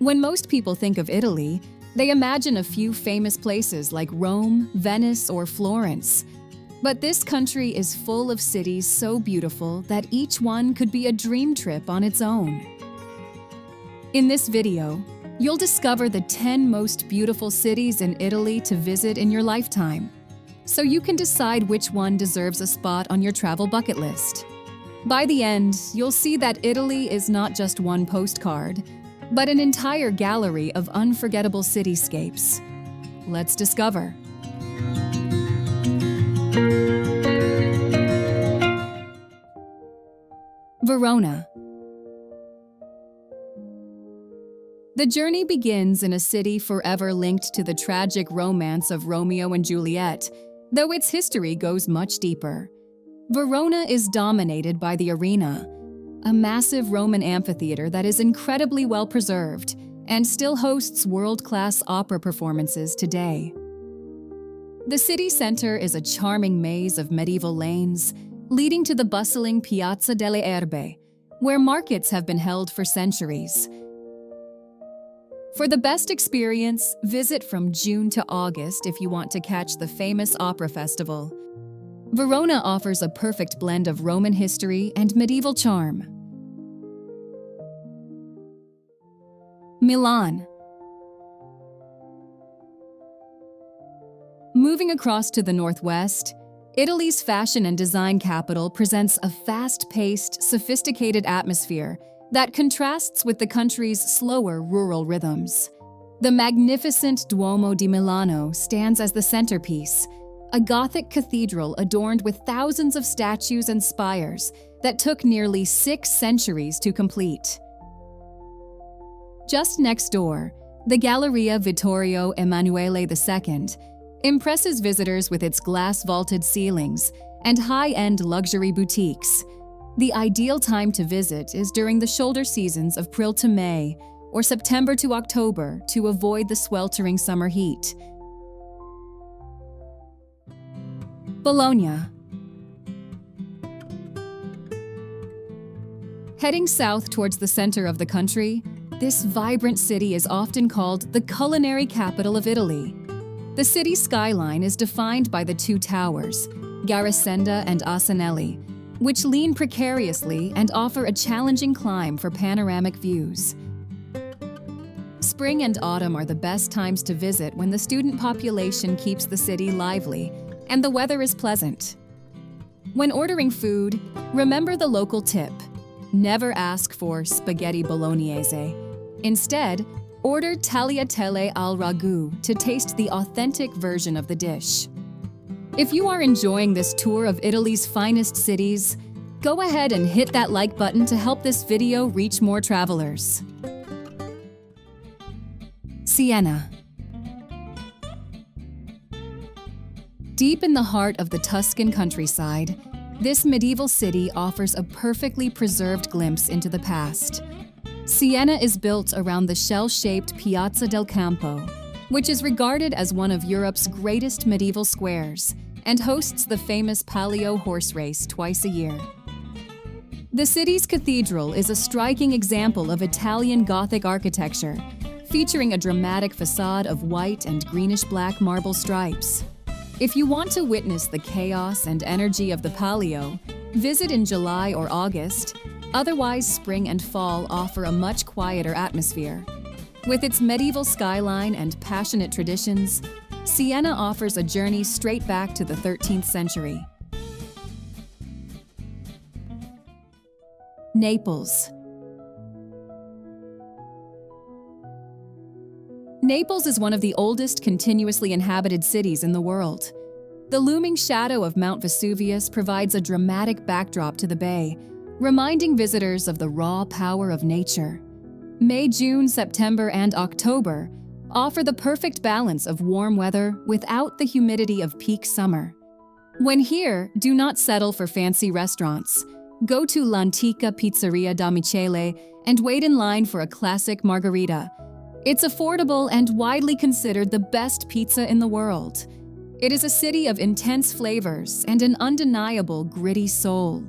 When most people think of Italy, they imagine a few famous places like Rome, Venice, or Florence. But this country is full of cities so beautiful that each one could be a dream trip on its own. In this video, you'll discover the 10 most beautiful cities in Italy to visit in your lifetime, so you can decide which one deserves a spot on your travel bucket list. By the end, you'll see that Italy is not just one postcard, but an entire gallery of unforgettable cityscapes. Let's discover. Verona. The journey begins in a city forever linked to the tragic romance of Romeo and Juliet, though its history goes much deeper. Verona is dominated by the Arena, a massive Roman amphitheater that is incredibly well preserved and still hosts world-class opera performances today. The city center is a charming maze of medieval lanes, leading to the bustling Piazza delle Erbe, where markets have been held for centuries. For the best experience, visit from June to August if you want to catch the famous opera festival. Verona offers a perfect blend of Roman history and medieval charm. Milan. Moving across to the northwest, Italy's fashion and design capital presents a fast-paced, sophisticated atmosphere that contrasts with the country's slower rural rhythms. The magnificent Duomo di Milano stands as the centerpiece, a Gothic cathedral adorned with thousands of statues and spires that took nearly 6 centuries to complete. Just next door, the Galleria Vittorio Emanuele II impresses visitors with its glass-vaulted ceilings and high-end luxury boutiques. The ideal time to visit is during the shoulder seasons of April to May or September to October to avoid the sweltering summer heat. Bologna. Heading south towards the center of the country, this vibrant city is often called the culinary capital of Italy. The city's skyline is defined by the 2 towers, Garisenda and Asinelli, which lean precariously and offer a challenging climb for panoramic views. Spring and autumn are the best times to visit when the student population keeps the city lively and the weather is pleasant. When ordering food, remember the local tip. Never ask for spaghetti bolognese. Instead, order tagliatelle al ragù to taste the authentic version of the dish. If you are enjoying this tour of Italy's finest cities, go ahead and hit that like button to help this video reach more travelers. Siena. Deep in the heart of the Tuscan countryside, this medieval city offers a perfectly preserved glimpse into the past. Siena is built around the shell-shaped Piazza del Campo, which is regarded as one of Europe's greatest medieval squares and hosts the famous Palio horse race twice a year. The city's cathedral is a striking example of Italian Gothic architecture, featuring a dramatic facade of white and greenish-black marble stripes. If you want to witness the chaos and energy of the Palio, visit in July or August. Otherwise, spring and fall offer a much quieter atmosphere. With its medieval skyline and passionate traditions, Siena offers a journey straight back to the 13th century. Naples. Naples is one of the oldest continuously inhabited cities in the world. The looming shadow of Mount Vesuvius provides a dramatic backdrop to the bay, reminding visitors of the raw power of nature. May, June, September, and October offer the perfect balance of warm weather without the humidity of peak summer. When here, do not settle for fancy restaurants. Go to L'Antica Pizzeria da Michele and wait in line for a classic margarita. It's affordable and widely considered the best pizza in the world. It is a city of intense flavors and an undeniable gritty soul.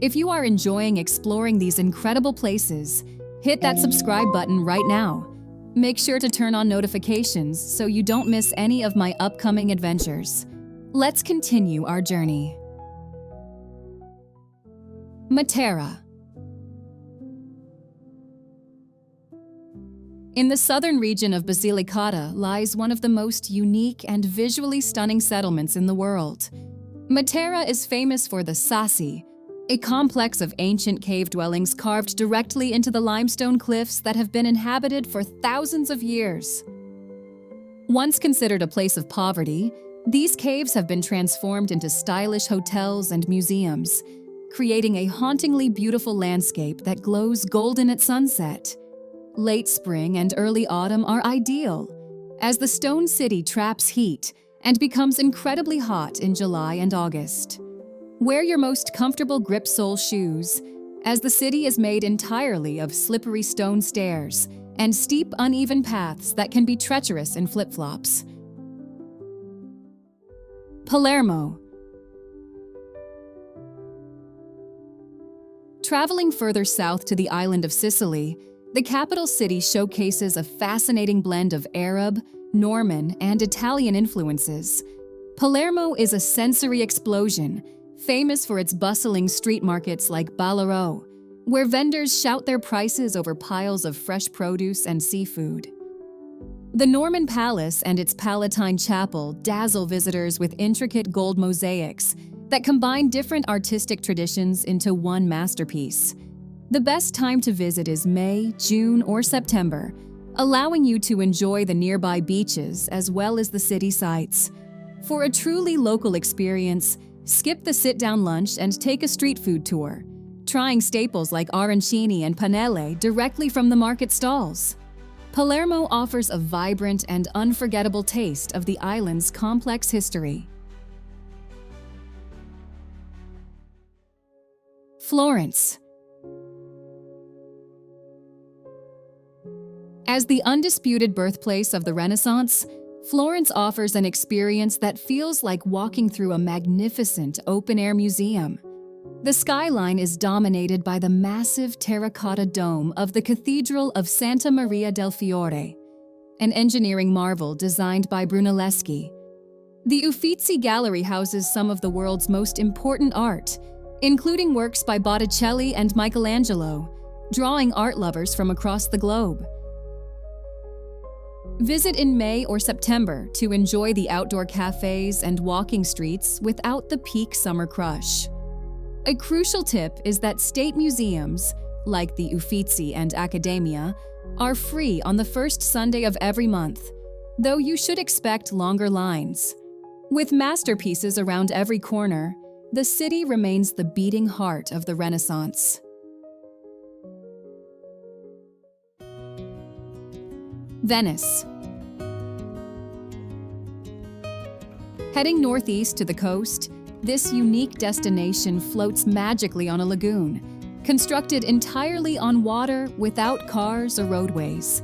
If you are enjoying exploring these incredible places, Hit that subscribe button right now. Make sure to turn on notifications so you don't miss any of my upcoming adventures. Let's continue our journey. Matera. In the southern region of Basilicata lies one of the most unique and visually stunning settlements in the world. Matera is famous for the Sassi, a complex of ancient cave dwellings carved directly into the limestone cliffs that have been inhabited for thousands of years. Once considered a place of poverty, these caves have been transformed into stylish hotels and museums, creating a hauntingly beautiful landscape that glows golden at sunset. Late spring and early autumn are ideal, as the stone city traps heat and becomes incredibly hot in July and August. Wear your most comfortable grip sole shoes, as the city is made entirely of slippery stone stairs and steep, uneven paths that can be treacherous in flip-flops. Palermo. Traveling further south to the island of Sicily, the capital city showcases a fascinating blend of Arab, Norman, and Italian influences. Palermo is a sensory explosion, famous for its bustling street markets like Ballarò, where vendors shout their prices over piles of fresh produce and seafood. The Norman Palace and its Palatine Chapel dazzle visitors with intricate gold mosaics that combine different artistic traditions into one masterpiece. The best time to visit is May, June, or September, allowing you to enjoy the nearby beaches as well as the city sights. For a truly local experience, skip the sit-down lunch and take a street food tour, trying staples like arancini and panelle directly from the market stalls. Palermo offers a vibrant and unforgettable taste of the island's complex history. Florence. As the undisputed birthplace of the Renaissance, Florence offers an experience that feels like walking through a magnificent open-air museum. The skyline is dominated by the massive terracotta dome of the Cathedral of Santa Maria del Fiore, an engineering marvel designed by Brunelleschi. The Uffizi Gallery houses some of the world's most important art, including works by Botticelli and Michelangelo, drawing art lovers from across the globe. Visit in May or September to enjoy the outdoor cafes and walking streets without the peak summer crush. A crucial tip is that state museums, like the Uffizi and Accademia, are free on the first Sunday of every month, though you should expect longer lines. With masterpieces around every corner, the city remains the beating heart of the Renaissance. Venice. Heading northeast to the coast, this unique destination floats magically on a lagoon, constructed entirely on water without cars or roadways.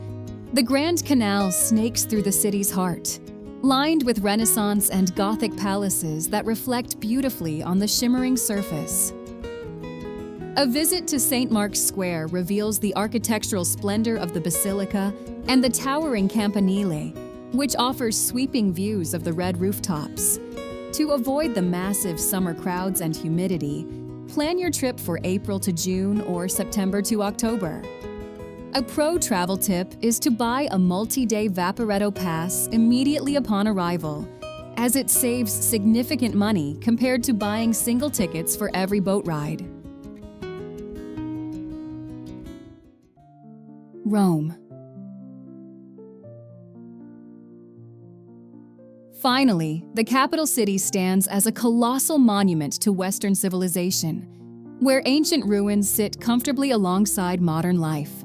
The Grand Canal snakes through the city's heart, lined with Renaissance and Gothic palaces that reflect beautifully on the shimmering surface. A visit to St. Mark's Square reveals the architectural splendor of the basilica and the towering campanile, which offers sweeping views of the red rooftops. To avoid the massive summer crowds and humidity, plan your trip for April to June or September to October. A pro travel tip is to buy a multi-day Vaporetto pass immediately upon arrival, as it saves significant money compared to buying single tickets for every boat ride. Rome. Finally, the capital city stands as a colossal monument to Western civilization, where ancient ruins sit comfortably alongside modern life.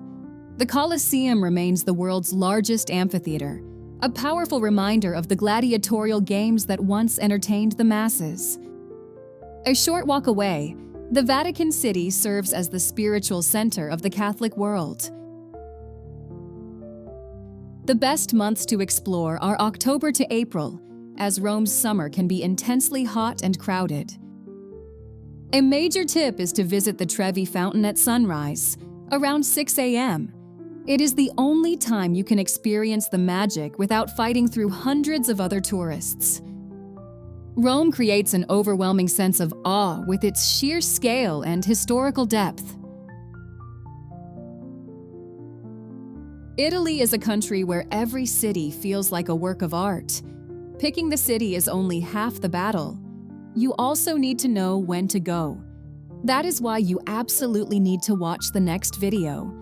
The Colosseum remains the world's largest amphitheater, a powerful reminder of the gladiatorial games that once entertained the masses. A short walk away, the Vatican City serves as the spiritual center of the Catholic world. The best months to explore are October to April, as Rome's summer can be intensely hot and crowded. A major tip is to visit the Trevi Fountain at sunrise, around 6 a.m. It is the only time you can experience the magic without fighting through hundreds of other tourists. Rome creates an overwhelming sense of awe with its sheer scale and historical depth. Italy is a country where every city feels like a work of art. Picking the city is only half the battle. You also need to know when to go. That is why you absolutely need to watch the next video.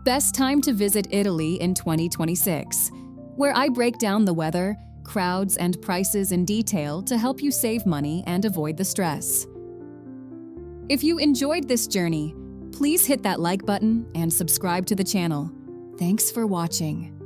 Best time to visit Italy in 2026, where I break down the weather, crowds, and prices in detail to help you save money and avoid the stress. If you enjoyed this journey, please hit that like button and subscribe to the channel. Thanks for watching.